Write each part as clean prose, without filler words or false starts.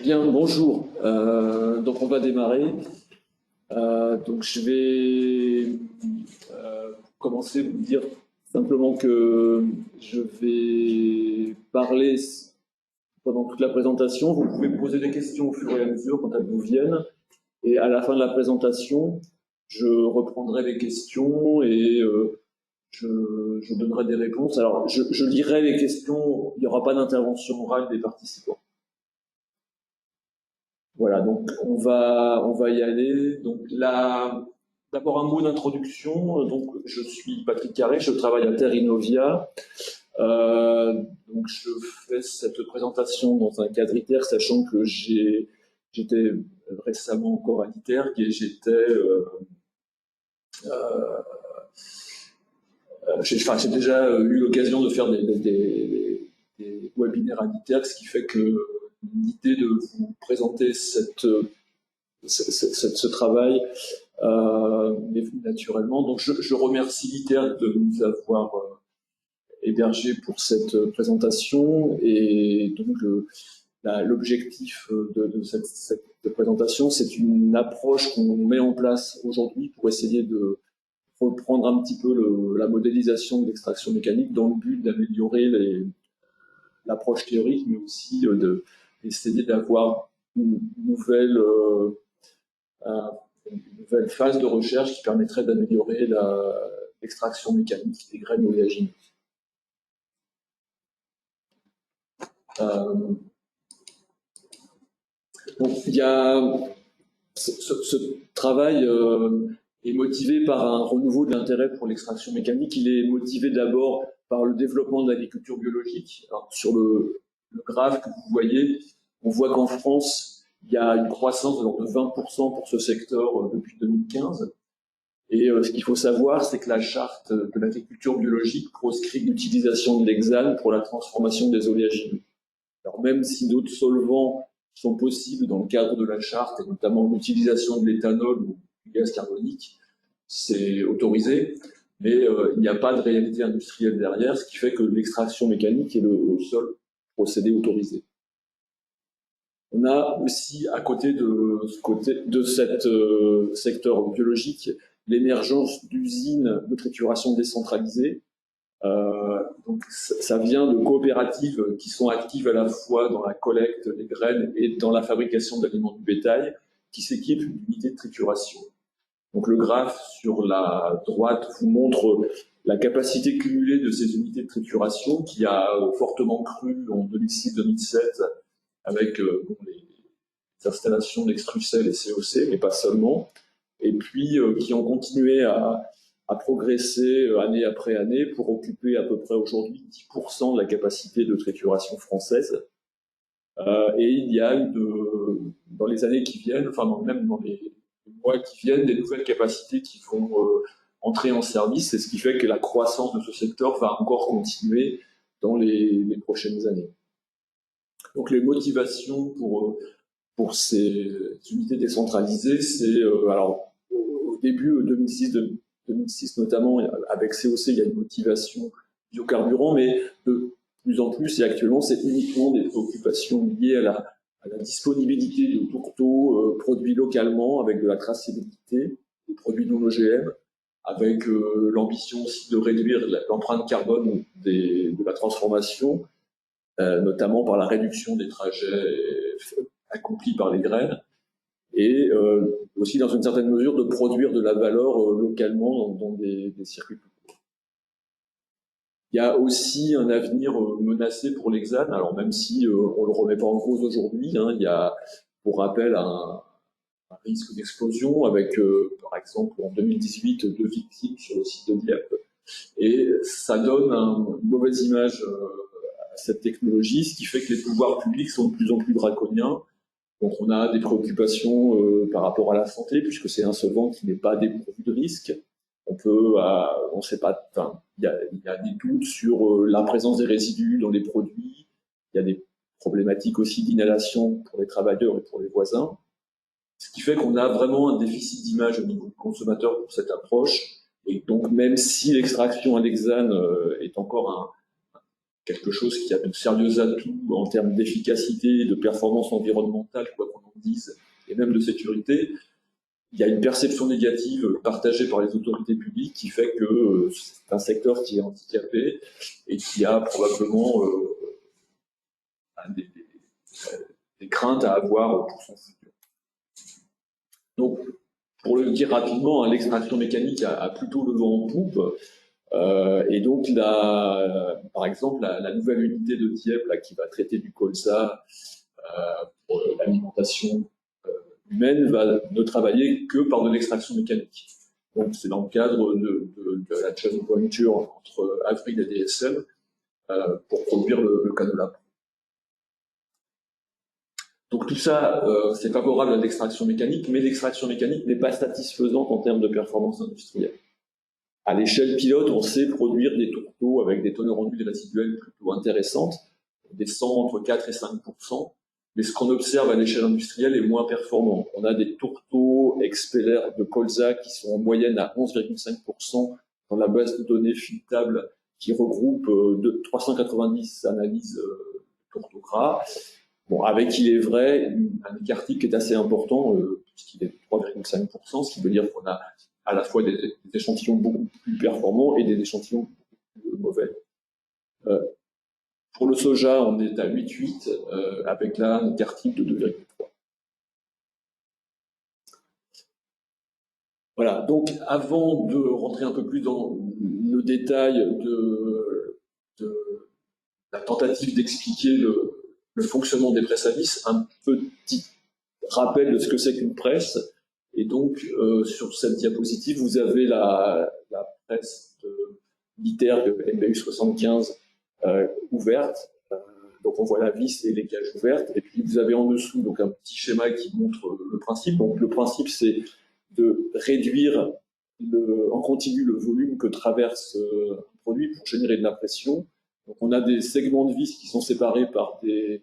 Bien, bonjour. Donc on va démarrer. Donc je vais commencer par vous dire simplement que je vais parler pendant toute la présentation. Vous pouvez me poser des questions au fur et à mesure quand elles vous viennent. Et à la fin de la présentation, je reprendrai les questions et je donnerai des réponses. Alors je lirai les questions, il n'y aura pas d'intervention orale des participants. Voilà, donc on va y aller. Donc là, d'abord un mot d'introduction. Donc je suis Patrick Carré, je travaille à Terre Innovia. Donc je fais cette présentation dans un cadre ITER, sachant que j'étais récemment encore à l'ITER et j'ai déjà eu l'occasion de faire des webinaires à l'ITER, ce qui fait que l'idée de vous présenter ce travail m'est venue naturellement. Donc je remercie l'ITER de nous avoir hébergé pour cette présentation. Et donc l'objectif de cette présentation, c'est une approche qu'on met en place aujourd'hui pour essayer de reprendre un petit peu la modélisation de l'extraction mécanique dans le but d'améliorer l'approche théorique, mais aussi d'essayer d'avoir une nouvelle phase de recherche qui permettrait d'améliorer l'extraction mécanique des graines oléagineuses. Donc il y a ce travail est motivé par un renouveau de l'intérêt pour l'extraction mécanique. Il est motivé d'abord par le développement de l'agriculture biologique. Alors, sur le graphe que vous voyez, on voit qu'en France, il y a une croissance de 20% pour ce secteur depuis 2015. Et ce qu'il faut savoir, c'est que la charte de l'agriculture biologique proscrit l'utilisation de l'hexane pour la transformation des oléagineux. Alors même si d'autres solvants sont possibles dans le cadre de la charte, et notamment l'utilisation de l'éthanol ou du gaz carbonique, c'est autorisé, mais il n'y a pas de réalité industrielle derrière, ce qui fait que l'extraction mécanique est le seul procédé autorisé. On a aussi, à côté de cet secteur biologique, l'émergence d'usines de trituration décentralisées. Donc ça vient de coopératives qui sont actives à la fois dans la collecte des graines et dans la fabrication d'aliments du bétail, qui s'équipent d'unités de trituration. Donc le graphe sur la droite vous montre la capacité cumulée de ces unités de trituration qui a fortement cru en 2006-2007 avec les installations d'Extrucel et COC, mais pas seulement, et puis qui ont continué à progresser année après année pour occuper à peu près aujourd'hui 10% de la capacité de trituration française. Et il y a eu dans les années qui viennent, enfin même dans les mois qui viennent, des nouvelles capacités qui vont entrer en service, et ce qui fait que la croissance de ce secteur va encore continuer dans les prochaines années. Donc les motivations pour ces unités décentralisées, c'est alors au début 2006 notamment, avec COC, il y a une motivation biocarburant, mais de plus en plus, et actuellement, c'est uniquement des préoccupations liées à la disponibilité de tourteaux produits localement, avec de la traçabilité, des produits non OGM, avec l'ambition aussi de réduire l'empreinte carbone de la transformation, notamment par la réduction des trajets accomplis par les graines, et aussi dans une certaine mesure de produire de la valeur localement dans des circuits plus courts. Il y a aussi un avenir menacé pour l'hexane, alors même si on ne le remet pas en cause aujourd'hui, hein, il y a, pour rappel, un risque d'explosion avec, par exemple, en 2018, 2 victimes sur le site de Dieppe, et ça donne une mauvaise image à cette technologie, ce qui fait que les pouvoirs publics sont de plus en plus draconiens. Donc on a des préoccupations par rapport à la santé, puisque c'est un solvant qui n'est pas dépourvu de risque. On sait pas, enfin, il y a des doutes sur la présence des résidus dans les produits. Il y a des problématiques aussi d'inhalation pour les travailleurs et pour les voisins. Ce qui fait qu'on a vraiment un déficit d'image au niveau du consommateur pour cette approche. Et donc même si l'extraction à l'hexane est encore quelque chose qui a de sérieux atouts en termes d'efficacité, de performance environnementale, quoi qu'on en dise, et même de sécurité, il y a une perception négative partagée par les autorités publiques qui fait que c'est un secteur qui est handicapé et qui a probablement des craintes à avoir pour son futur. Donc, pour le dire rapidement, l'extraction mécanique a plutôt le vent en poupe. Et donc, par exemple, la nouvelle unité de Dieppe qui va traiter du colza pour l'alimentation humaine va ne travailler que par de l'extraction mécanique. Donc, c'est dans le cadre de la joint venture entre Avril et DSM pour produire le canola. Donc tout ça, c'est favorable à l'extraction mécanique, mais l'extraction mécanique n'est pas satisfaisante en termes de performance industrielle. À l'échelle pilote, on sait produire des tourteaux avec des teneurs en huile résiduelles plutôt intéressantes, descend entre 4 et 5%, mais ce qu'on observe à l'échelle industrielle est moins performant. On a des tourteaux expeller de colza qui sont en moyenne à 11,5% dans la base de données filtrable qui regroupe 390 analyses de tourteaux gras. Bon, avec, il est vrai, un écart type qui est assez important, puisqu'il est de 3,5%, ce qui veut dire qu'on a à la fois des échantillons beaucoup plus performants et des échantillons beaucoup plus mauvais. Pour le soja, on est à 8,8, avec là un écart type de 2,3. Voilà, donc avant de rentrer un peu plus dans le détail de la tentative d'expliquer le fonctionnement des presses à vis, un petit rappel de ce que c'est qu'une presse. Et donc, sur cette diapositive, vous avez la presse d'ITER MBU 75 ouverte. Donc, on voit la vis et les cages ouvertes. Et puis, vous avez en dessous donc, un petit schéma qui montre le principe. Donc, le principe, c'est de réduire en continu le volume que traverse un produit pour générer de la pression. Donc, on a des segments de vis qui sont séparés par des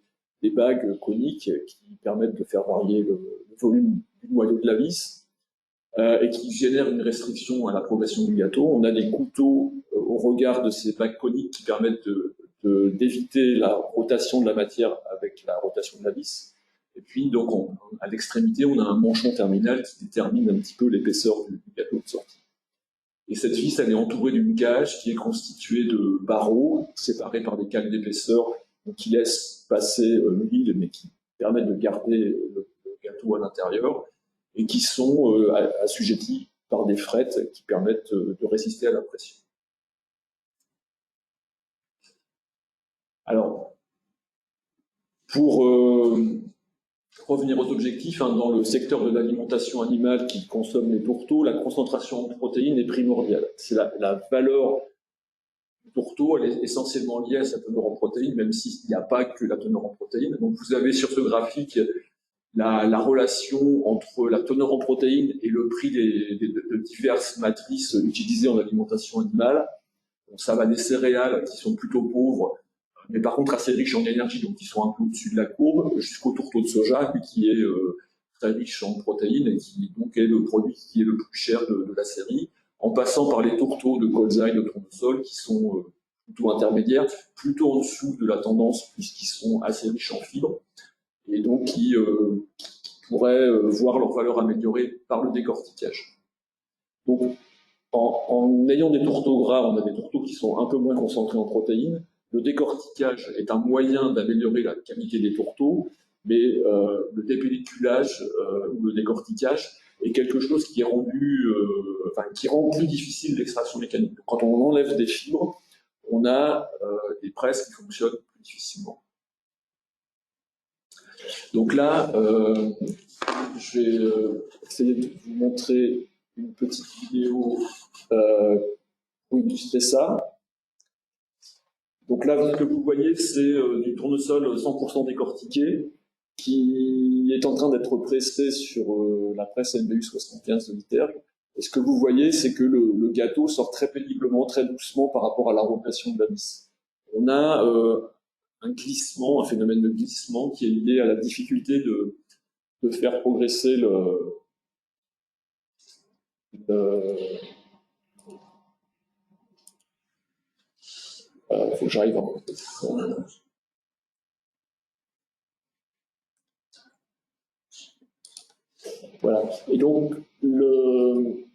bagues coniques qui permettent de faire varier le volume du noyau de la vis et qui génèrent une restriction à la progression du gâteau. On a des couteaux au regard de ces bagues coniques qui permettent d'éviter la rotation de la matière avec la rotation de la vis. Et puis, donc, à l'extrémité, on a un manchon terminal qui détermine un petit peu l'épaisseur du gâteau de sortie. Et cette vis, elle est entourée d'une cage qui est constituée de barreaux séparés par des cales d'épaisseur qui laissent passer l'huile, mais qui permettent de garder le gâteau à l'intérieur, et qui sont assujettis par des frettes qui permettent de résister à la pression. Alors, pour revenir aux objectifs, dans le secteur de l'alimentation animale qui consomme les tourteaux, la concentration en protéines est primordiale. C'est la valeur du tourteau, elle est essentiellement liée à sa teneur en protéines, même s'il n'y a pas que la teneur en protéines. Donc vous avez sur ce graphique la relation entre la teneur en protéines et le prix de diverses matrices utilisées en alimentation animale. Donc ça va des céréales qui sont plutôt pauvres, mais par contre assez riches en énergie, donc qui sont un peu au-dessus de la courbe, jusqu'au tourteau de soja, lui, qui est très riche en protéines et qui donc est le produit qui est le plus cher de la série, en passant par les tourteaux de colza et de tournesol qui sont plutôt intermédiaires, plutôt en dessous de la tendance puisqu'ils sont assez riches en fibres et donc qui pourraient voir leur valeur améliorée par le décortiquage. Donc, en ayant des tourteaux gras, on a des tourteaux qui sont un peu moins concentrés en protéines. Le décortiquage est un moyen d'améliorer la qualité des tourteaux, mais le dépelliculage ou le décortiquage est quelque chose qui est qui rend plus difficile l'extraction mécanique. Quand on enlève des fibres, on a des presses qui fonctionnent plus difficilement. Donc là, je vais essayer de vous montrer une petite vidéo pour illustrer ça. Donc là, ce que vous voyez, c'est du tournesol 100% décortiqué qui est en train d'être pressé sur la presse MBU 75 de l'ITERG. Et ce que vous voyez, c'est que le gâteau sort très péniblement, très doucement par rapport à la rotation de la vis. On a un glissement, un phénomène de glissement qui est lié à la difficulté de faire progresser faut que j'arrive à... Voilà. Et donc, le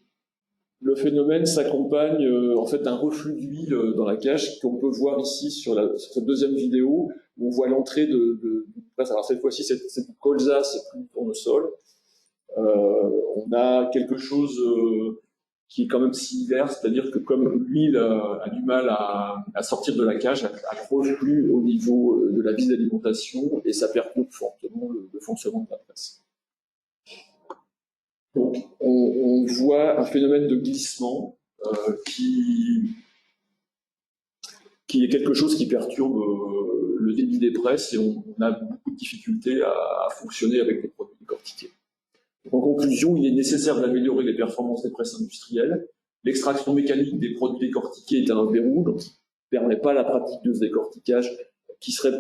phénomène s'accompagne en fait d'un reflux d'huile dans la cage qu'on peut voir ici sur cette deuxième vidéo où on voit l'entrée de alors cette fois-ci c'est du colza, c'est plus du tournesol. On a quelque chose qui est quand même similaire, c'est-à-dire que comme l'huile a du mal à sortir de la cage, elle accroche plus au niveau de la vis d'alimentation et ça perturbe fortement le fonctionnement de la presse. Donc, on voit un phénomène de glissement qui est quelque chose qui perturbe le débit des presses et on a beaucoup de difficultés à fonctionner avec les produits décortiqués. En conclusion, il est nécessaire d'améliorer les performances des presses industrielles. L'extraction mécanique des produits décortiqués est un verrou, donc qui ne permet pas la pratique de ce décortiquage, qui serait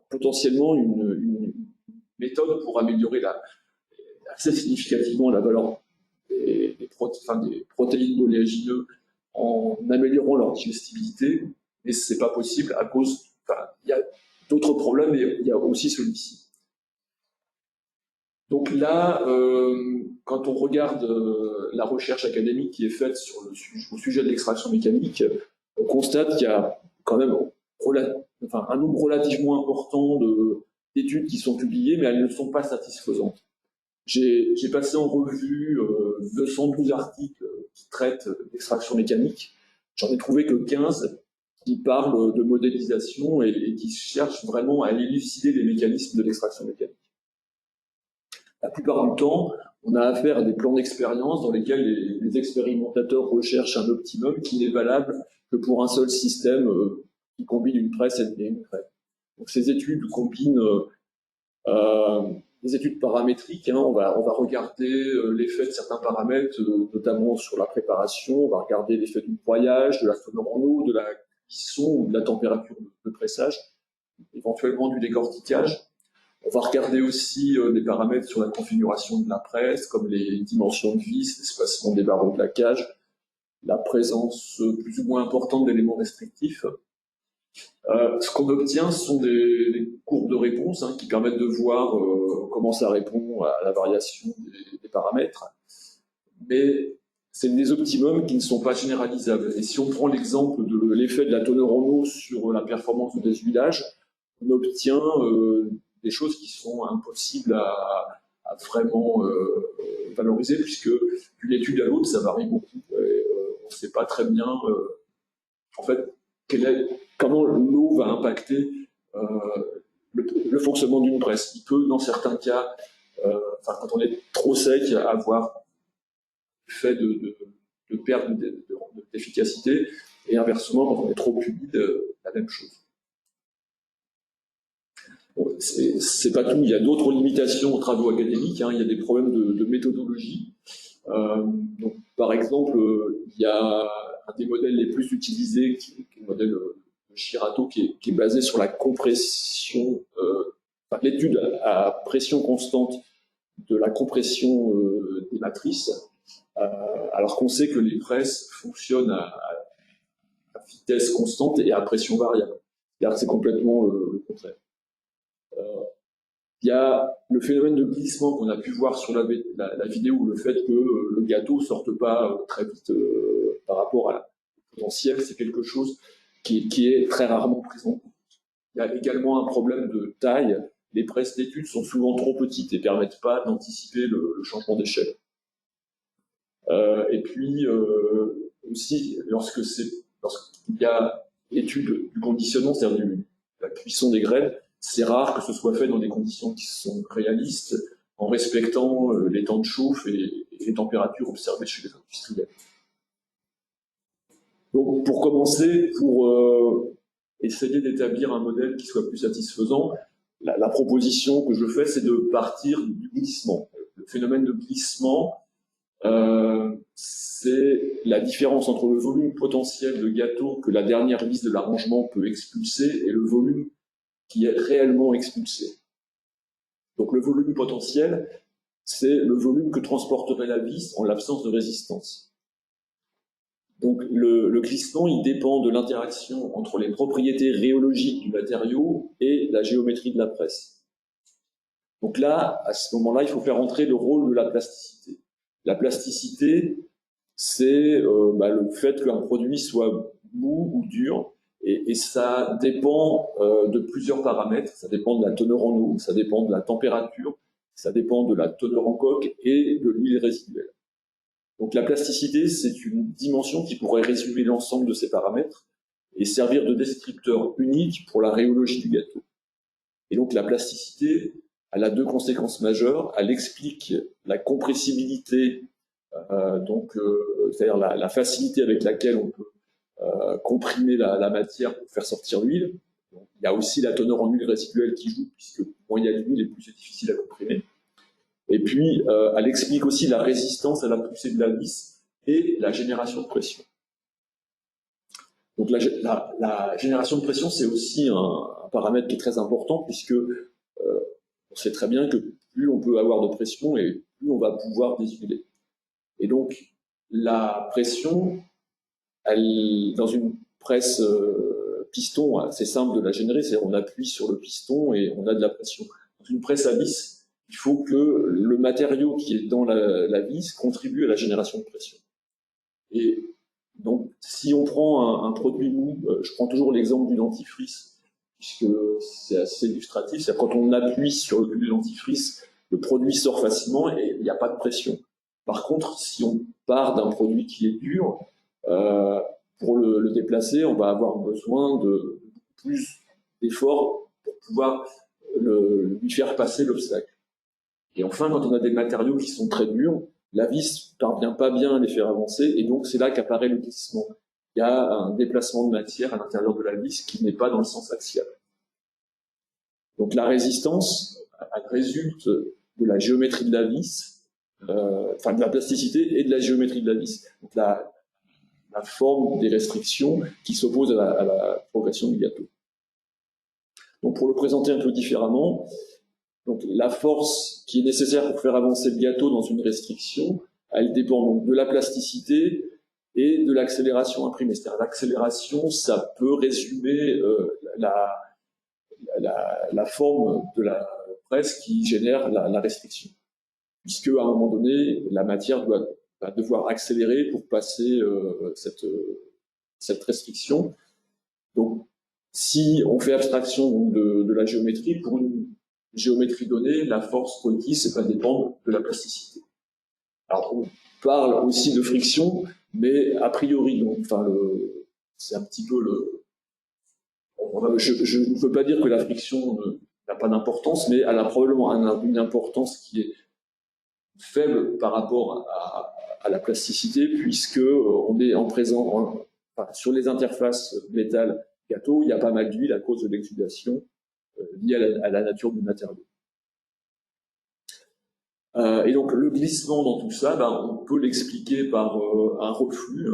potentiellement une méthode pour améliorer assez significativement la valeur des protéines d'oléagineux en améliorant leur digestibilité, mais ce n'est pas possible à cause... il y a d'autres problèmes, mais il y a aussi celui-ci. Donc là, quand on regarde la recherche académique qui est faite au sujet de l'extraction mécanique, on constate qu'il y a quand même un nombre relativement important d'études qui sont publiées, mais elles ne sont pas satisfaisantes. J'ai passé en revue 212 articles qui traitent d'extraction mécanique. J'en ai trouvé que 15 qui parlent de modélisation et qui cherchent vraiment à élucider les mécanismes de l'extraction mécanique. La plupart du temps, on a affaire à des plans d'expérience dans lesquels les expérimentateurs recherchent un optimum qui n'est valable que pour un seul système qui combine une presse et une crête. Donc ces études combinent des études paramétriques. On va regarder l'effet de certains paramètres, notamment sur la préparation. On va regarder l'effet du broyage, de la teneur en eau, de la cuisson ou de la température de pressage, éventuellement du décortiquage. On va regarder aussi des paramètres sur la configuration de la presse, comme les dimensions de vis, l'espacement des barreaux de la cage, la présence plus ou moins importante d'éléments restrictifs. Ce qu'on obtient, ce sont des courbes de réponse qui permettent de voir comment ça répond à la variation des paramètres. Mais c'est des optimums qui ne sont pas généralisables. Et si on prend l'exemple de l'effet de la teneur en eau sur la performance du déshuilage, on obtient des choses qui sont impossibles à vraiment valoriser, puisque d'une étude à l'autre, ça varie beaucoup. On ne sait pas très bien, en fait, comment l'eau va impacter le fonctionnement d'une presse. Il peut, dans certains cas, quand on est trop sec, avoir fait de perte d'efficacité, et inversement, quand on est trop humide, la même chose. Bon, c'est pas tout, il y a d'autres limitations aux travaux académiques, il y a des problèmes de méthodologie. Donc, par exemple, il y a un des modèles les plus utilisés, qui est le modèle de Shirato, qui est basé sur la compression, l'étude à pression constante de la compression des matrices, alors qu'on sait que les presses fonctionnent à vitesse constante et à pression variable. C'est complètement le contraire. Il y a le phénomène de glissement qu'on a pu voir sur la vidéo, le fait que le gâteau ne sorte pas très vite par rapport à la potentiel, c'est quelque chose qui est très rarement présent. Il y a également un problème de taille. Les presses d'études sont souvent trop petites et ne permettent pas d'anticiper le changement d'échelle. Et puis, aussi, lorsqu'il y a étude du conditionnement, c'est-à-dire de la cuisson des graines, c'est rare que ce soit fait dans des conditions qui sont réalistes, en respectant les temps de chauffe et les températures observées chez les industriels. Donc, pour commencer, pour essayer d'établir un modèle qui soit plus satisfaisant, la proposition que je fais, c'est de partir du glissement. Le phénomène de glissement, c'est la différence entre le volume potentiel de gâteau que la dernière vis de l'arrangement peut expulser et le volume qui est réellement expulsé. Donc le volume potentiel, c'est le volume que transporterait la vis en l'absence de résistance. Donc le glissement, il dépend de l'interaction entre les propriétés rhéologiques du matériau et la géométrie de la presse. Donc là, à ce moment-là, il faut faire entrer le rôle de la plasticité. La plasticité, c'est le fait qu'un produit soit mou ou dur, et ça dépend de plusieurs paramètres. Ça dépend de la teneur en eau, ça dépend de la température, ça dépend de la teneur en coque et de l'huile résiduelle. Donc la plasticité, c'est une dimension qui pourrait résumer l'ensemble de ces paramètres et servir de descripteur unique pour la rhéologie du gâteau. Et donc la plasticité, elle a deux conséquences majeures. Elle explique la compressibilité, c'est-à-dire la facilité avec laquelle on peut comprimer la matière pour faire sortir l'huile. Il y a aussi la teneur en huile résiduelle qui joue, puisque moins il y a d'huile et plus c'est difficile à comprimer. Et puis, elle explique aussi la résistance à la poussée de la vis et la génération de pression. Donc la génération de pression, c'est aussi un paramètre qui est très important, puisque on sait très bien que plus on peut avoir de pression et plus on va pouvoir déshuiler. Et donc, la pression, dans une presse piston, c'est simple de la générer, c'est-à-dire on appuie sur le piston et on a de la pression. Dans une presse à vis, il faut que le matériau qui est dans la vis contribue à la génération de pression. Et donc, si on prend un produit mou, je prends toujours l'exemple du dentifrice, puisque c'est assez illustratif, c'est quand on appuie sur le dentifrice, le produit sort facilement et il n'y a pas de pression. Par contre, si on part d'un produit qui est dur, pour le déplacer, on va avoir besoin de plus d'efforts pour pouvoir lui faire passer l'obstacle. Et enfin, quand on a des matériaux qui sont très durs, la vis ne parvient pas bien à les faire avancer, et donc c'est là qu'apparaît le glissement. Il y a un déplacement de matière à l'intérieur de la vis qui n'est pas dans le sens axial. Donc la résistance, elle résulte de la géométrie de la vis, de la plasticité et de la géométrie de la vis. Donc la forme des restrictions qui s'opposent à la progression du gâteau. Donc pour le présenter un peu différemment, donc la force qui est nécessaire pour faire avancer le gâteau dans une restriction, elle dépend donc de la plasticité et de l'accélération imprimée. C'est-à-dire l'accélération, ça peut résumer la forme de la presse qui génère la restriction. Puisque à un moment donné, la matière va devoir accélérer pour passer cette restriction. Donc si on fait abstraction de la géométrie, pour une géométrie donnée, la force requise, ça va dépendre de la plasticité. Alors, on parle aussi de friction, mais a priori, donc, c'est un petit peu je ne veux pas dire que la friction n'a pas d'importance, mais elle a probablement une importance qui est faible par rapport à la plasticité, puisque on est sur les interfaces métal-gâteau, il y a pas mal d'huile à cause de l'exudation liée à la nature du matériau. Et donc le glissement dans tout ça, on peut l'expliquer par un reflux.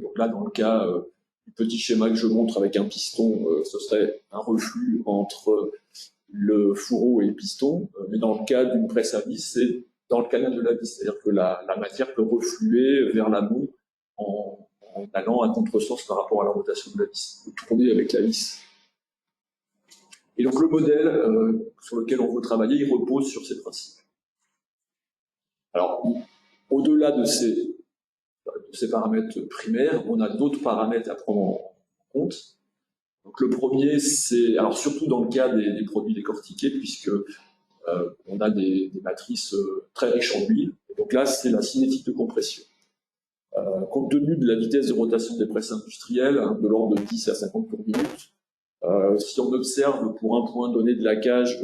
Donc là, dans le cas du petit schéma que je montre avec un piston, ce serait un reflux entre le fourreau et le piston. Mais dans le cas d'une presse à vis, c'est dans le canal de la vis, c'est-à-dire que la matière peut refluer vers l'amont en allant à contresens par rapport à la rotation de la vis, ou tourner avec la vis. Et donc le modèle sur lequel on veut travailler, il repose sur ces principes. Alors, au-delà de ces paramètres primaires, on a d'autres paramètres à prendre en compte. Donc le premier, c'est, alors surtout dans le cas des produits décortiqués, puisque on a des matrices très riches en huile. Donc là, c'est la cinétique de compression. Compte tenu de la vitesse de rotation des presses industrielles, de l'ordre de 10 à 50 tours minute, si on observe pour un point donné de la cage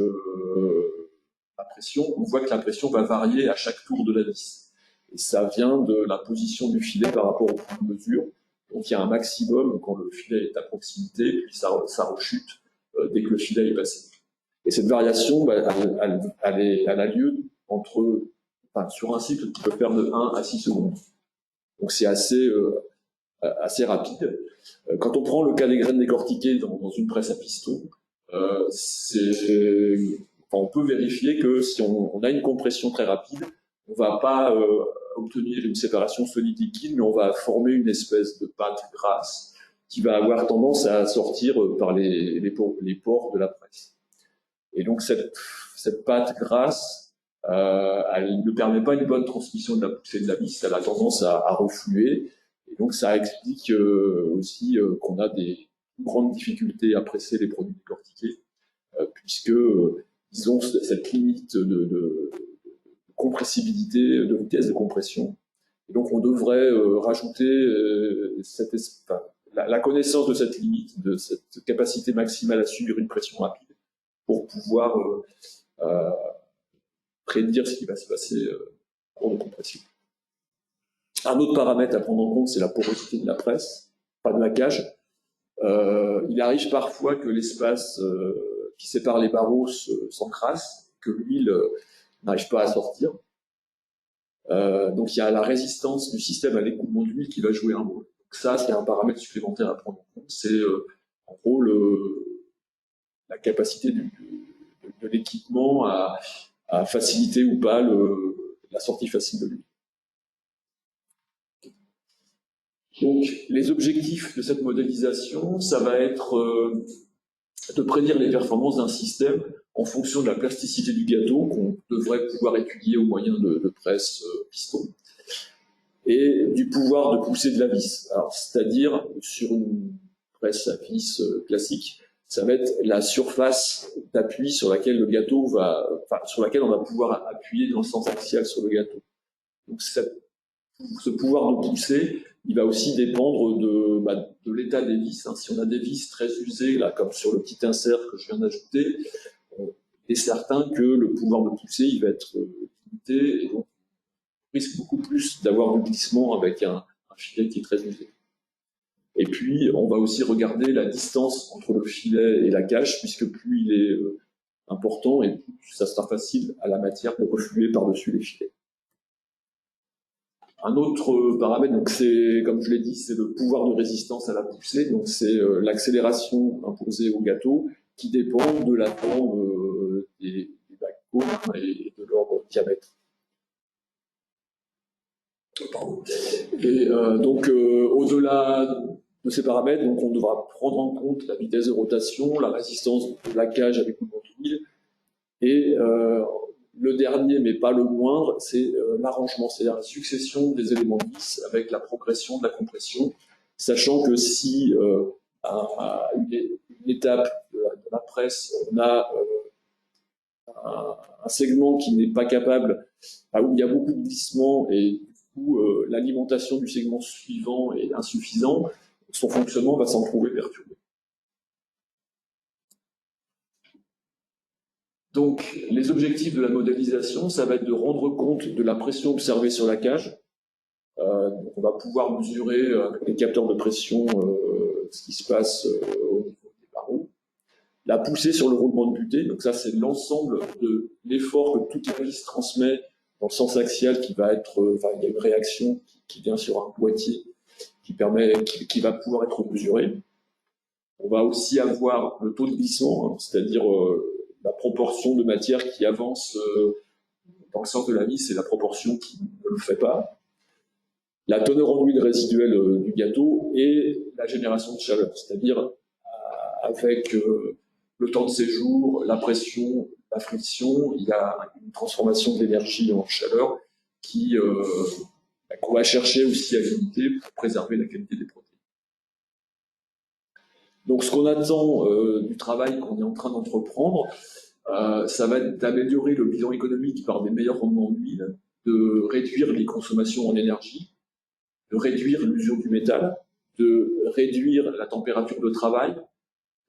la pression, on voit que la pression va varier à chaque tour de la vis. Et ça vient de la position du filet par rapport au point de mesure. Donc il y a un maximum quand le filet est à proximité, puis ça rechute dès que le filet est passé. Et cette variation, elle a lieu sur un cycle qui peut faire de 1 à 6 secondes. Donc c'est assez rapide. Quand on prend le cas des graines décortiquées dans une presse à piston, on peut vérifier que si on a une compression très rapide, on va pas obtenir une séparation solide-liquide, mais on va former une espèce de pâte grasse qui va avoir tendance à sortir par les pores de la presse. Et donc cette pâte grasse, elle ne permet pas une bonne transmission de la poussée de la vis, elle a tendance à refluer. Et donc ça explique aussi qu'on a des grandes difficultés à presser les produits décortiqués, puisque ils ont cette limite de compressibilité, de vitesse de compression. Et donc on devrait rajouter la connaissance de cette limite, de cette capacité maximale à subir une pression rapide pour pouvoir prédire ce qui va se passer en cours de compression. Un autre paramètre à prendre en compte, c'est la porosité de la presse, pas de la cage. Il arrive parfois que l'espace qui sépare les barreaux s'encrasse, que l'huile n'arrive pas à sortir. Donc il y a la résistance du système à l'écoulement d'huile qui va jouer un rôle. Donc ça, c'est un paramètre supplémentaire à prendre en compte. C'est en gros la capacité de l'équipement à faciliter ou pas la sortie facile de l'huile. Donc les objectifs de cette modélisation, ça va être de prédire les performances d'un système en fonction de la plasticité du gâteau qu'on devrait pouvoir étudier au moyen de presse piston et du pouvoir de pousser de la vis. Alors, c'est-à-dire, sur une presse à vis classique, ça va être la surface d'appui sur laquelle le gâteau sur laquelle on va pouvoir appuyer dans le sens axial sur le gâteau. Donc ce pouvoir de pousser, il va aussi dépendre de l'état des vis. Si on a des vis très usées, là, comme sur le petit insert que je viens d'ajouter, il est certain que le pouvoir de pousser, il va être limité, et donc on risque beaucoup plus d'avoir du glissement avec un filet qui est très usé. Et puis, on va aussi regarder la distance entre le filet et la cage, puisque plus il est important, et plus ça sera facile à la matière de refluer par-dessus les filets. Un autre paramètre, donc c'est, comme je l'ai dit, c'est le pouvoir de résistance à la poussée. Donc c'est l'accélération imposée au gâteau qui dépend de la forme des backbones et de leur diamètre. Et donc au-delà de ces paramètres, donc on devra prendre en compte la vitesse de rotation, la résistance de la cage avec le d'huile et le dernier, mais pas le moindre, c'est l'arrangement, c'est-à-dire la succession des éléments de vis avec la progression de la compression, sachant que si à une étape de la presse, on a un segment qui n'est pas capable, où il y a beaucoup de glissement et du coup l'alimentation du segment suivant est insuffisante, son fonctionnement va s'en trouver perturbé. Donc, les objectifs de la modélisation, ça va être de rendre compte de la pression observée sur la cage. Donc on va pouvoir mesurer avec les capteurs de pression ce qui se passe au niveau des barreaux. La poussée sur le roulement de butée, donc ça c'est l'ensemble de l'effort que toute la vis transmet dans le sens axial qui va être, il y a une réaction qui vient sur un boîtier qui va pouvoir être mesuré. On va aussi avoir le taux de glissement, hein, c'est-à-dire la proportion de matière qui avance dans le sens de la vis et la proportion qui ne le fait pas, la teneur en huile résiduelle du gâteau et la génération de chaleur, c'est-à-dire avec le temps de séjour, la pression, la friction, il y a une transformation de l'énergie en chaleur qu'on va chercher aussi à limiter pour préserver la qualité des protéines. Donc ce qu'on attend du travail qu'on est en train d'entreprendre, ça va être d'améliorer le bilan économique par des meilleurs rendements d'huile, de réduire les consommations en énergie, de réduire l'usure du métal, de réduire la température de travail.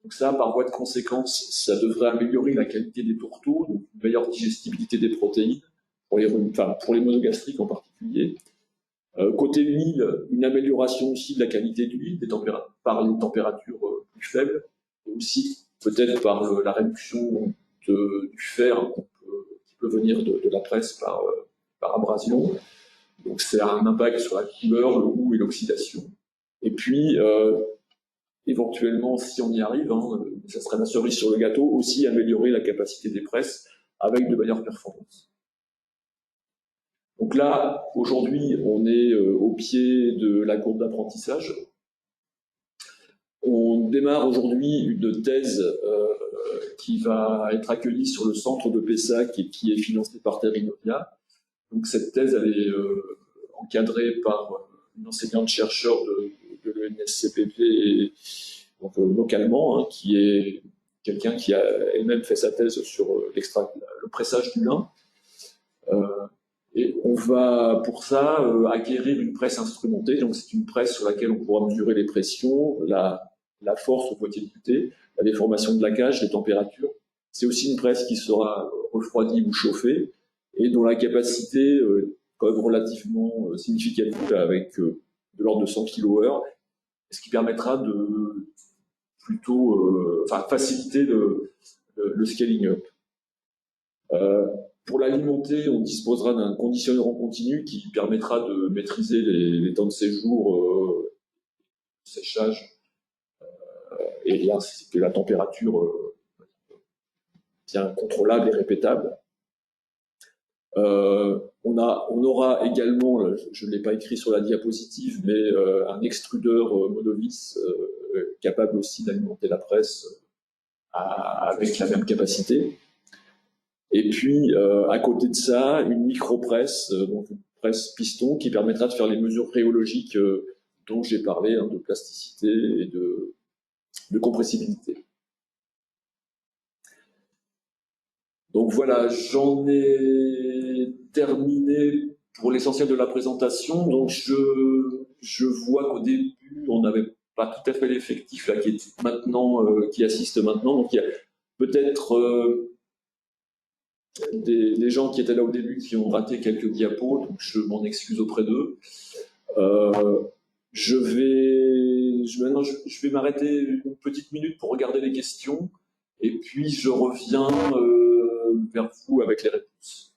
Donc ça, par voie de conséquence, ça devrait améliorer la qualité des tourteaux, donc une meilleure digestibilité des protéines, pour les monogastriques en particulier. Côté huile, une amélioration aussi de la qualité de l'huile par les températures plus faibles, et aussi peut-être par la réduction du fer qui peut venir de la presse par abrasion. Donc c'est un impact sur la couleur, le goût et l'oxydation. Et puis, éventuellement, si on y arrive, ça serait la cerise sur le gâteau, aussi améliorer la capacité des presses avec de meilleures performances. Donc là, aujourd'hui, on est au pied de la courbe d'apprentissage. On démarre aujourd'hui une thèse qui va être accueillie sur le centre de Pessac et qui est financée par Terrinovia. Donc cette thèse, elle est encadrée par une enseignante-chercheur de l'ENSCPP, et, donc, localement, hein, qui est quelqu'un qui a elle-même fait sa thèse sur le pressage du lin. Et on va pour ça acquérir une presse instrumentée. Donc c'est une presse sur laquelle on pourra mesurer les pressions, la force au poitiers de butée, la déformation de la cage, les températures. C'est aussi une presse qui sera refroidie ou chauffée et dont la capacité quand même relativement significative, avec de l'ordre de 100 kWh, ce qui permettra de plutôt faciliter le scaling up. Pour l'alimenter, on disposera d'un conditionneur en continu qui permettra de maîtriser les temps de séjour, séchage, et là, c'est que la température bien contrôlable et répétable. On aura également, je ne l'ai pas écrit sur la diapositive, mais un extrudeur monovis capable aussi d'alimenter la presse avec la même capacité. Et puis, à côté de ça, une micropresse, donc une presse piston qui permettra de faire les mesures rhéologiques dont j'ai parlé, hein, de plasticité et de compressibilité. Donc voilà, j'en ai terminé pour l'essentiel de la présentation. Donc je vois qu'au début, on n'avait pas tout à fait l'effectif là qui assiste maintenant. Donc il y a peut-être des gens qui étaient là au début qui ont raté quelques diapos, donc je m'en excuse auprès d'eux. Maintenant, je vais m'arrêter une petite minute pour regarder les questions, et puis je reviens vers vous avec les réponses.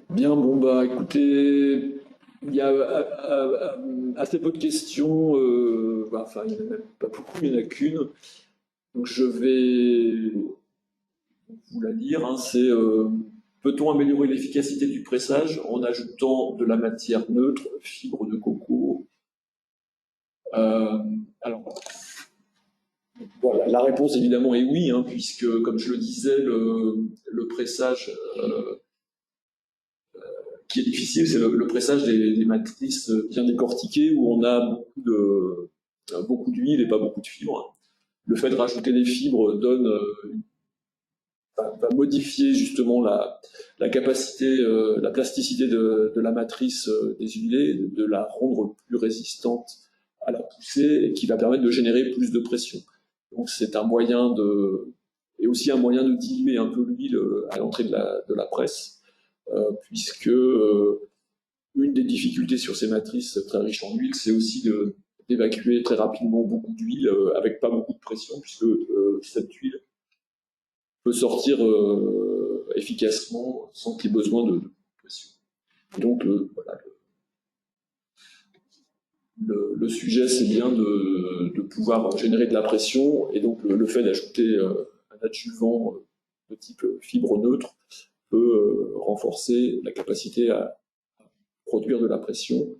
Bien, bon, bah écoutez, il y a assez peu de questions, enfin, il n'y en a pas beaucoup, il n'y en a qu'une. Donc je vais vous la lire, hein. C'est peut-on améliorer l'efficacité du pressage en ajoutant de la matière neutre, fibre de coco? Alors, voilà, la réponse évidemment est oui, hein, puisque, comme je le disais, le pressage qui est difficile, c'est le pressage des matrices bien décortiquées, où on a beaucoup d'huile et pas beaucoup de fibres. Le fait de rajouter des fibres va modifier justement la capacité, la plasticité de la matrice des de la rendre plus résistante à la poussée, et qui va permettre de générer plus de pression. Donc c'est un moyen et aussi un moyen de diluer un peu l'huile à l'entrée de la presse, puisque une des difficultés sur ces matrices très riches en huile, c'est aussi d'évacuer très rapidement beaucoup d'huile avec pas beaucoup de pression, puisque cette huile peut sortir efficacement sans qu'il y ait besoin de pression. Donc voilà. le sujet, c'est bien de pouvoir générer de la pression, et donc le fait d'ajouter un adjuvant de type fibre neutre peut renforcer la capacité à produire de la pression.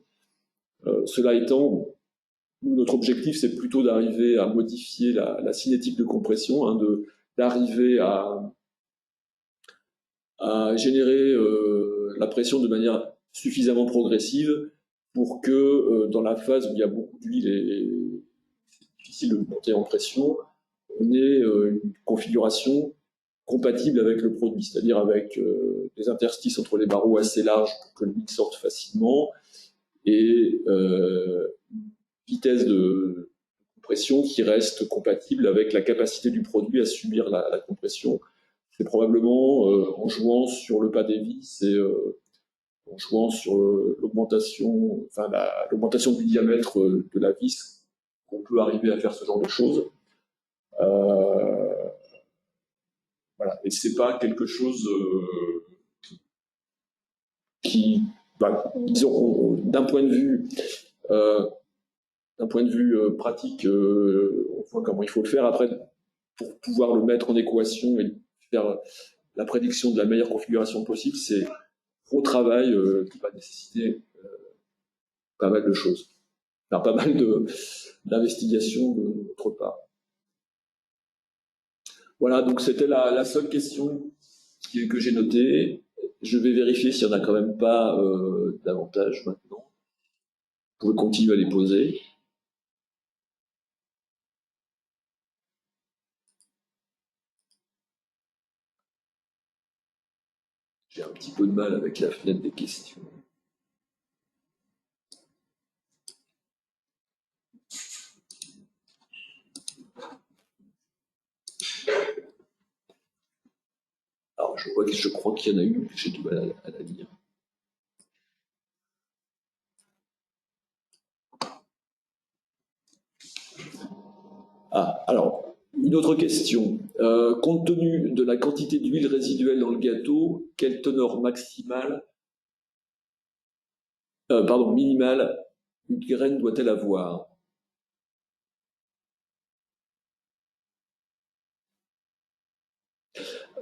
Cela étant, notre objectif, c'est plutôt d'arriver à modifier la cinétique de compression, hein, d'arriver à générer la pression de manière suffisamment progressive pour que dans la phase où il y a beaucoup d'huile et c'est difficile de monter en pression, on ait une configuration compatible avec le produit, c'est-à-dire avec des interstices entre les barreaux assez larges pour que l'huile sorte facilement et une vitesse de compression qui reste compatible avec la capacité du produit à subir la compression. C'est probablement en jouant sur le pas des vis et en jouant sur l'augmentation du diamètre de la vis qu'on peut arriver à faire ce genre de choses. Voilà. Et c'est pas quelque chose qui, disons, d'un point de vue pratique, on voit comment il faut le faire. Après, pour pouvoir le mettre en équation et faire la prédiction de la meilleure configuration possible, c'est gros travail qui va nécessiter pas mal de choses. Enfin, pas mal d'investigations de notre part. Voilà, donc c'était la seule question que j'ai notée. Je vais vérifier s'il n'y en a quand même pas davantage maintenant. Vous pouvez continuer à les poser. J'ai un petit peu de mal avec la fenêtre des questions. Alors, je crois qu'il y en a une, j'ai du mal à la lire. Ah, alors, une autre question. Compte tenu de la quantité d'huile résiduelle dans le gâteau, quelle teneur minimale une graine doit-elle avoir?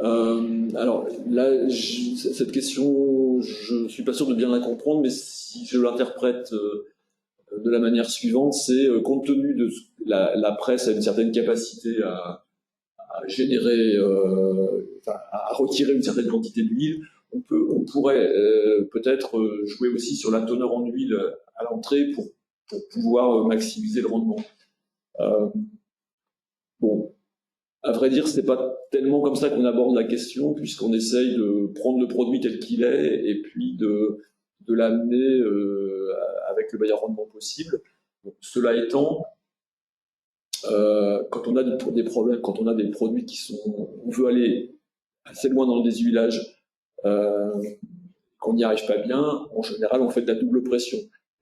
Alors là, cette question, je ne suis pas sûr de bien la comprendre, mais si je l'interprète de la manière suivante, c'est compte tenu de la presse a une certaine capacité à générer, à retirer une certaine quantité d'huile, on pourrait peut-être jouer aussi sur la teneur en huile à l'entrée pour pouvoir maximiser le rendement. Bon, à vrai dire, c'est pas tellement comme ça qu'on aborde la question, puisqu'on essaye de prendre le produit tel qu'il est et puis de l'amener avec le meilleur rendement possible. Donc, cela étant, quand on a des problèmes, quand on a des produits on veut aller assez loin dans le déshuilage, qu'on n'y arrive pas bien, en général, on fait de la double pression.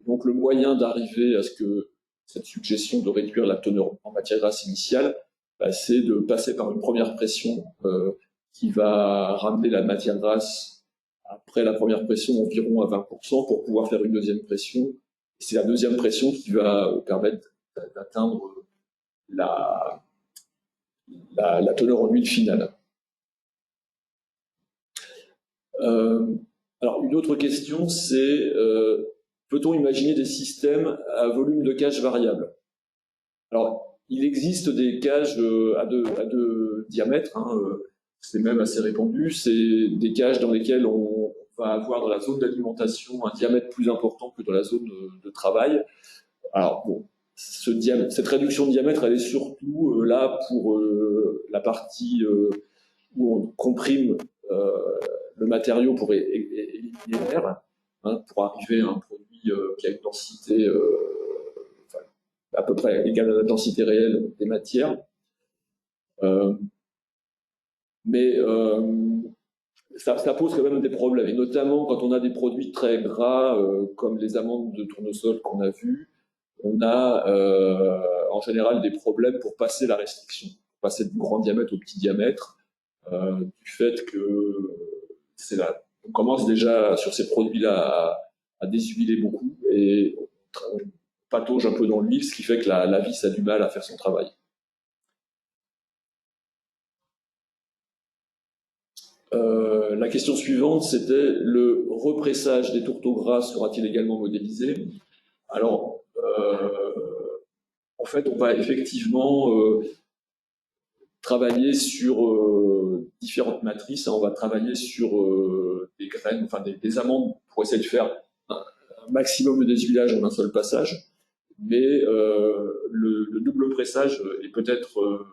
Donc, le moyen d'arriver à ce que cette suggestion de réduire la teneur en matière grasse initiale, c'est de passer par une première pression qui va ramener la matière grasse après la première pression environ à 20% pour pouvoir faire une deuxième pression. C'est la deuxième pression qui va permettre d'atteindre la teneur en huile finale. Alors, une autre question, c'est peut-on imaginer des systèmes à volume de cage variable? Alors, il existe des cages à deux diamètres, hein, c'est même assez répandu. C'est des cages dans lesquelles on va avoir dans la zone d'alimentation un diamètre plus important que dans la zone de travail. Alors, bon, cette réduction de diamètre, elle est surtout là pour la partie où on comprime le matériau pour éliminer l'air, hein, pour arriver à un produit qui a une densité à peu près égale à la densité réelle des matières. Mais ça pose quand même des problèmes, et notamment quand on a des produits très gras, comme les amandes de tournesol qu'on a vues, on a en général des problèmes pour passer la restriction, pour passer du grand diamètre au petit diamètre, du fait que on commence déjà sur ces produits-là à déshuiler beaucoup, et on patauge un peu dans l'huile, ce qui fait que la vis a du mal à faire son travail. La question suivante, c'était le repressage des tourteaux gras sera-t-il également modélisé? Alors, en fait, on va effectivement travailler sur différentes matrices. On va travailler sur des graines, enfin des amandes pour essayer de faire un maximum de déshuilage en un seul passage. Mais le double pressage est peut-être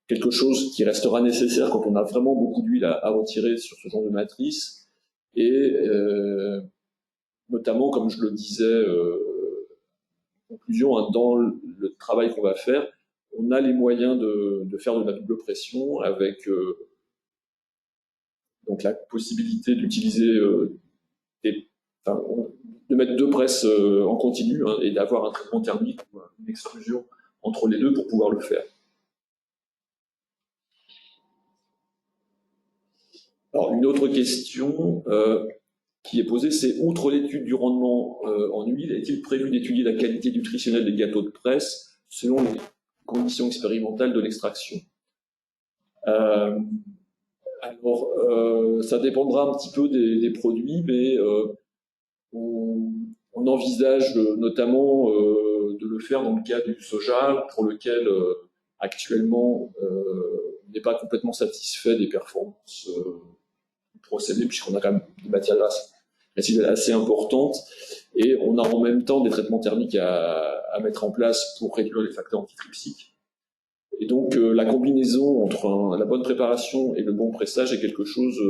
quelque chose qui restera nécessaire quand on a vraiment beaucoup d'huile à retirer sur ce genre de matrice. Et notamment, comme je le disais en conclusion, hein, dans le travail qu'on va faire, on a les moyens de faire de la double pression avec donc la possibilité d'utiliser de mettre deux presses en continu, hein, et d'avoir un traitement thermique ou une extrusion entre les deux pour pouvoir le faire. Alors, une autre question qui est posée, c'est outre l'étude du rendement en huile, est-il prévu d'étudier la qualité nutritionnelle des gâteaux de presse selon les conditions expérimentales de l'extraction? Alors, ça dépendra un petit peu des produits, mais on envisage notamment de le faire dans le cas du soja, pour lequel actuellement on n'est pas complètement satisfait des performances du procédé, puisqu'on a quand même des matières grasses résiduelles assez importantes, et on a en même temps des traitements thermiques à mettre en place pour réduire les facteurs antitrypsiques. Et donc la combinaison entre la bonne préparation et le bon pressage est quelque chose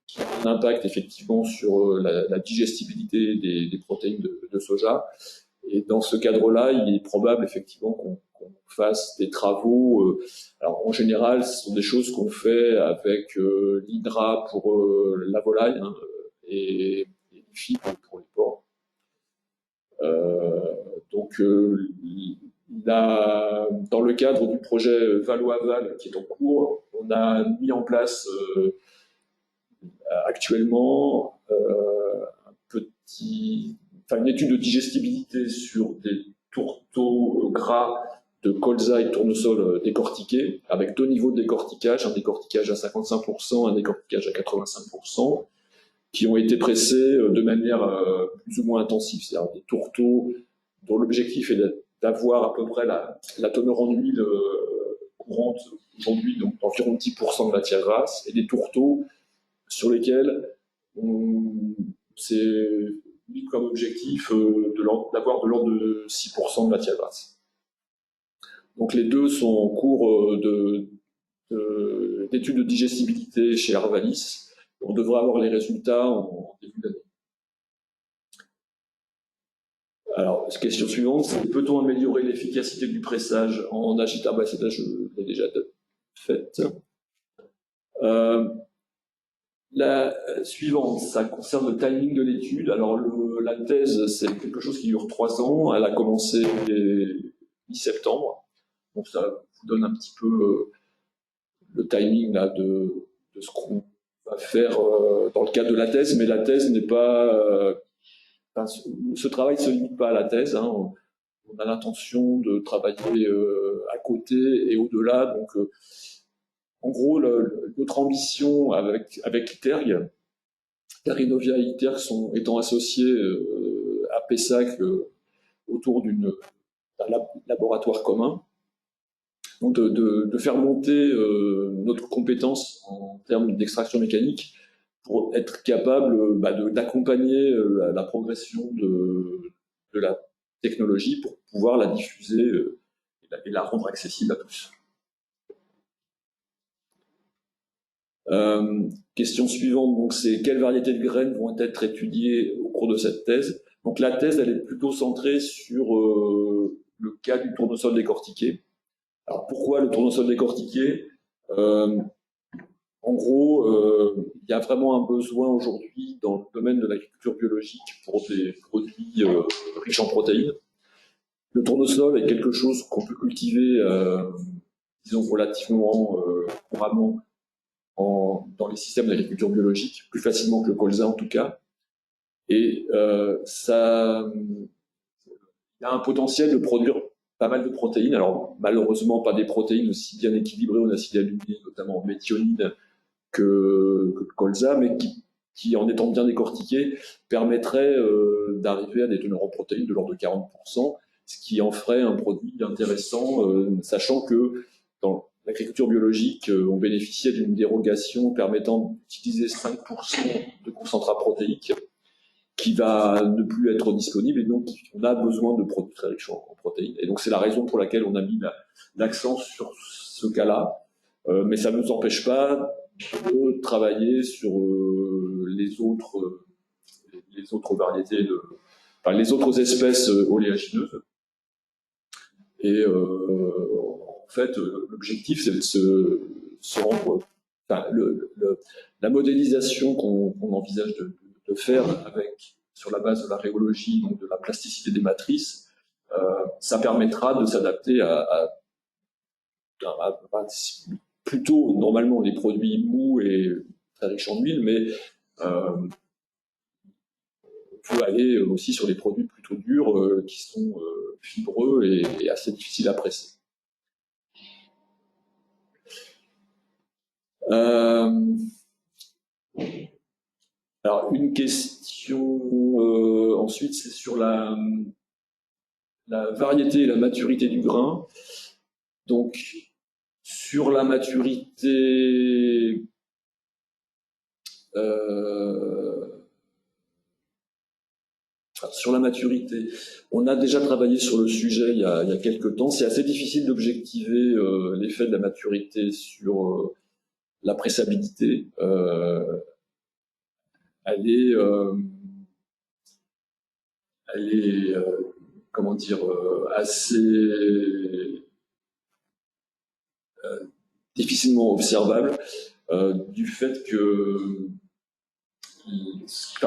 qui a un impact effectivement sur la digestibilité des protéines de soja. Et dans ce cadre-là, il est probable effectivement qu'on fasse des travaux. Alors en général, ce sont des choses qu'on fait avec l'hydra pour la volaille, hein, et les fibres pour les porcs. Donc dans le cadre du projet Valois-Val qui est en cours, on a mis en place actuellement une étude de digestibilité sur des tourteaux gras de colza et de tournesol décortiqués, avec deux niveaux de décortiquage, un décortiquage à 55%, un décortiquage à 85%, qui ont été pressés de manière plus ou moins intensive, c'est-à-dire des tourteaux dont l'objectif est d'avoir à peu près la teneur en huile courante aujourd'hui, donc d'environ 10% de matière grasse, et des tourteaux sur lesquels c'est mis comme objectif d'avoir de l'ordre de 6% de matière grasse. Donc les deux sont en cours d'études de digestibilité chez Arvalis. On devrait avoir les résultats en début d'année. Alors, question suivante, c'est peut-on améliorer l'efficacité du pressage en agitant? Bah, c'est là, je l'ai déjà fait. La suivante, ça concerne le timing de l'étude. Alors, la thèse, c'est quelque chose qui dure 3 ans. Elle a commencé mi-septembre. Donc, ça vous donne un petit peu le timing là, de ce qu'on va faire dans le cadre de la thèse. Mais la thèse n'est pas... ce travail ne se limite pas à la thèse. Hein. On a l'intention de travailler à côté et au-delà. Donc, en gros, notre ambition avec Iterg, Terinovia et Iterg étant associés à Pessac autour d'un laboratoire commun, donc de faire monter notre compétence en termes d'extraction mécanique pour être capable d'accompagner la progression de la technologie pour pouvoir la diffuser et la rendre accessible à tous. Question suivante, donc c'est quelles variétés de graines vont être étudiées au cours de cette thèse? Donc la thèse, elle est plutôt centrée sur le cas du tournesol décortiqué. Alors pourquoi le tournesol décortiqué? En gros, il y a vraiment un besoin aujourd'hui dans le domaine de l'agriculture biologique pour des produits riches en protéines. Le tournesol est quelque chose qu'on peut cultiver, disons, relativement couramment dans les systèmes d'agriculture biologique, plus facilement que le colza en tout cas. Et il a un potentiel de produire pas mal de protéines. Alors, malheureusement, pas des protéines aussi bien équilibrées en acides aminés, notamment en méthionine, que le colza, mais qui, en étant bien décortiqué, permettrait d'arriver à des teneurs en protéines de l'ordre de 40%, ce qui en ferait un produit intéressant, sachant que dans l'agriculture biologique, on bénéficiait d'une dérogation permettant d'utiliser 5% de concentrat protéique qui va ne plus être disponible, et donc on a besoin de produits très riches en protéines. Et donc c'est la raison pour laquelle on a mis l'accent sur ce cas-là, mais ça ne nous empêche pas de travailler sur les autres variétés les autres espèces oléagineuses. Et en fait, l'objectif, c'est de se rendre. Enfin, la modélisation qu'on envisage de faire sur la base de la rhéologie, donc de la plasticité des matrices, ça permettra de s'adapter à plutôt normalement les produits mous et très riches en huile, mais on peut aller aussi sur des produits plutôt durs qui sont fibreux et assez difficiles à presser. Alors, une question ensuite, c'est sur la variété et la maturité du grain. Donc, sur la maturité, on a déjà travaillé sur le sujet il y a quelques temps. C'est assez difficile d'objectiver l'effet de la maturité sur la pressabilité. Elle est comment dire, assez difficilement observable du fait que ce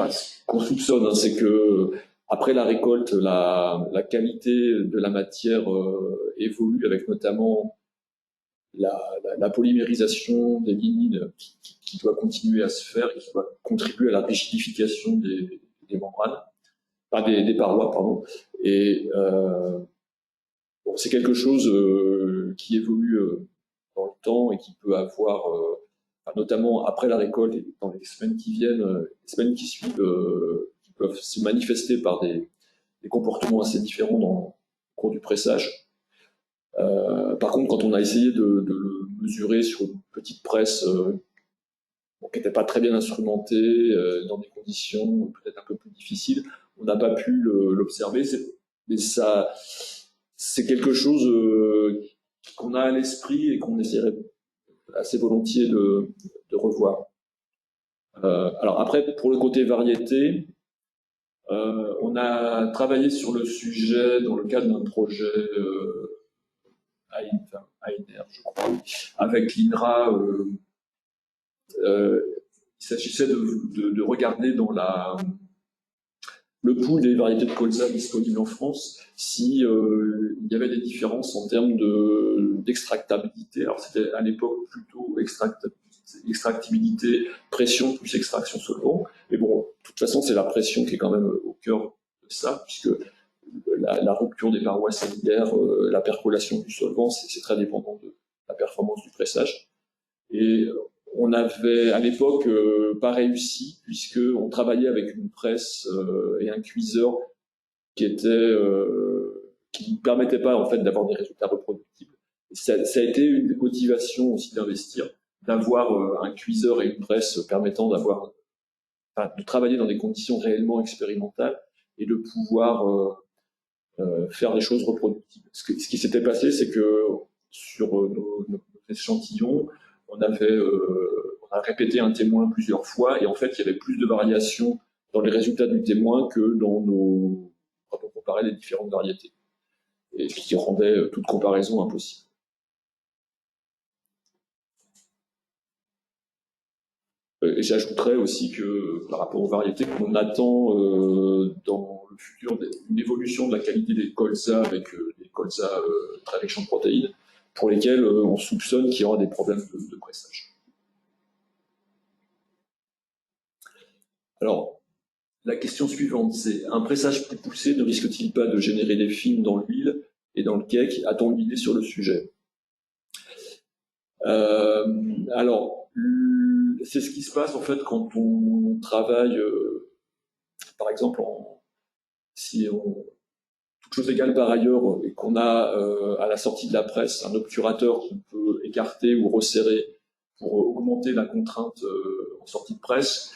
qu'on soupçonne, hein, c'est que après la récolte, la qualité de la matière évolue, avec notamment la polymérisation des lignines qui doit continuer à se faire et qui doit contribuer à la rigidification des membranes, enfin des parois, pardon. Et bon, c'est quelque chose qui évolue dans le temps et qui peut avoir, notamment après la récolte et dans les semaines qui viennent, les semaines qui suivent, qui peuvent se manifester par des comportements assez différents dans le cours du pressage. Par contre, quand on a essayé de le mesurer sur une petite presse qui n'était pas très bien instrumentée, dans des conditions peut-être un peu plus difficiles, on n'a pas pu l'observer. Mais ça, c'est quelque chose qu'on a à l'esprit et qu'on essaierait assez volontiers de revoir. Alors après, pour le côté variété, on a travaillé sur le sujet dans le cadre d'un projet ANR, je crois, avec l'INRA. Il s'agissait de regarder dans le pool des variétés de colza disponibles en France si il y avait des différences en termes d'extractabilité. Alors c'était à l'époque plutôt extractibilité, pression plus extraction solvant. Mais bon, de toute façon, c'est la pression qui est quand même au cœur de ça, puisque la rupture des parois salivaires, la percolation du solvant, c'est très dépendant de la performance du pressage. Et on avait à l'époque pas réussi, puisqu'on travaillait avec une presse et un cuiseur qui ne permettaient pas en fait d'avoir des résultats reproductibles. Et ça a été une des motivations aussi d'investir, d'avoir un cuiseur et une presse permettant de travailler dans des conditions réellement expérimentales et de pouvoir faire des choses reproductibles. Ce qui s'était passé, c'est que sur nos échantillons, on a répété un témoin plusieurs fois, et en fait, il y avait plus de variations dans les résultats du témoin que quand on comparait les différentes variétés. Et ce qui rendait toute comparaison impossible. Et j'ajouterais aussi que par rapport aux variétés, on attend dans le futur une évolution de la qualité des colzas avec des colzas très riches en protéines, pour lesquels on soupçonne qu'il y aura des problèmes de pressage. Alors, la question suivante, c'est un pressage plus poussé ne risque-t-il pas de générer des films dans l'huile et dans le cake? A-t-on une idée sur le sujet? Alors, c'est ce qui se passe en fait quand on travaille, par exemple, si on, toute chose égale par ailleurs, et qu'on a à la sortie de la presse un obturateur qu'on peut écarter ou resserrer pour augmenter la contrainte en sortie de presse,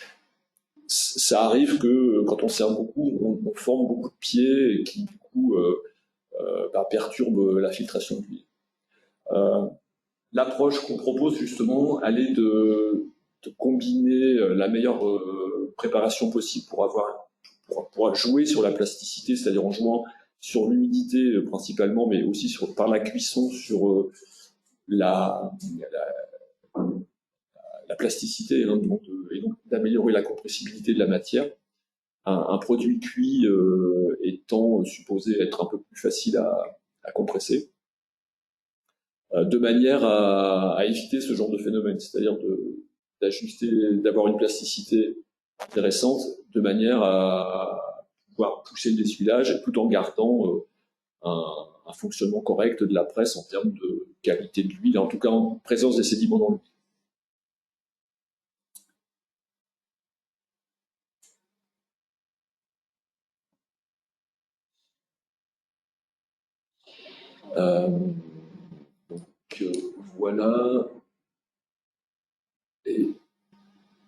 ça arrive que quand on serre beaucoup, on forme beaucoup de pieds et qui du coup perturbe la filtration de l'huile. L'approche qu'on propose justement, elle est de combiner la meilleure préparation possible pour jouer sur la plasticité, c'est-à-dire en jouant sur l'humidité principalement, mais aussi par la cuisson sur la plasticité, hein, et donc d'améliorer la compressibilité de la matière. Un produit cuit étant supposé être un peu plus facile à compresser, de manière à éviter ce genre de phénomène, c'est-à-dire d'ajuster, d'avoir une plasticité intéressante, de manière à pouvoir pousser le dessilage tout en gardant un fonctionnement correct de la presse en termes de qualité de l'huile, en tout cas en présence des sédiments dans l'huile. Donc voilà. Et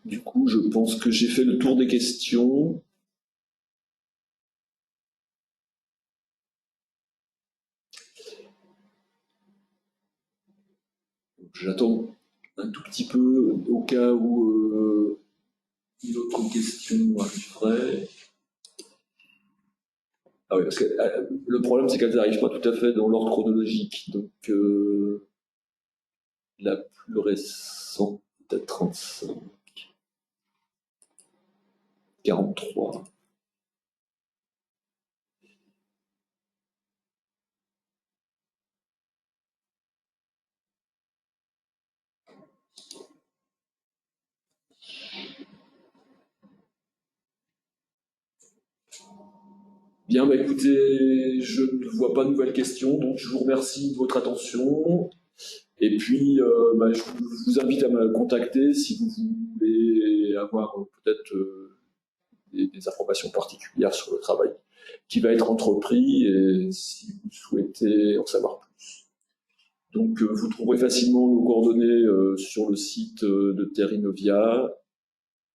du coup, je pense que j'ai fait le tour des questions. J'attends un tout petit peu au cas où une autre question arriverait. Ah oui, parce que le problème, c'est qu'elles n'arrivent pas tout à fait dans l'ordre chronologique. Donc, la plus récente, peut-être 35, 43. Bien, bah écoutez, je ne vois pas de nouvelles questions, donc je vous remercie de votre attention. Et puis, je vous invite à me contacter si vous voulez avoir peut-être des informations particulières sur le travail qui va être entrepris et si vous souhaitez en savoir plus. Donc, vous trouverez facilement nos coordonnées sur le site de Terrinovia.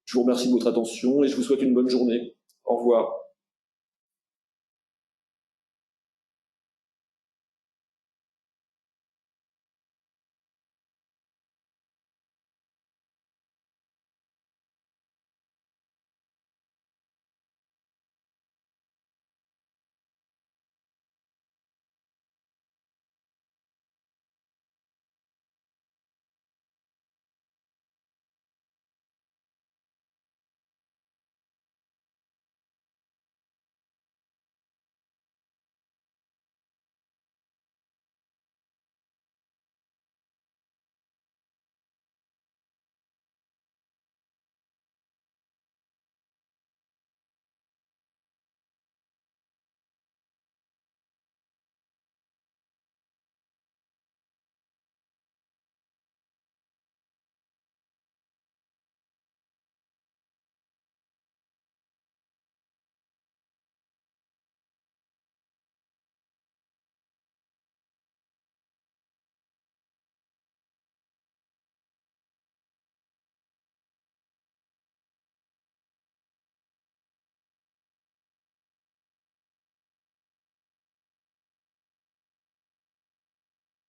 Je vous remercie de votre attention et je vous souhaite une bonne journée. Au revoir.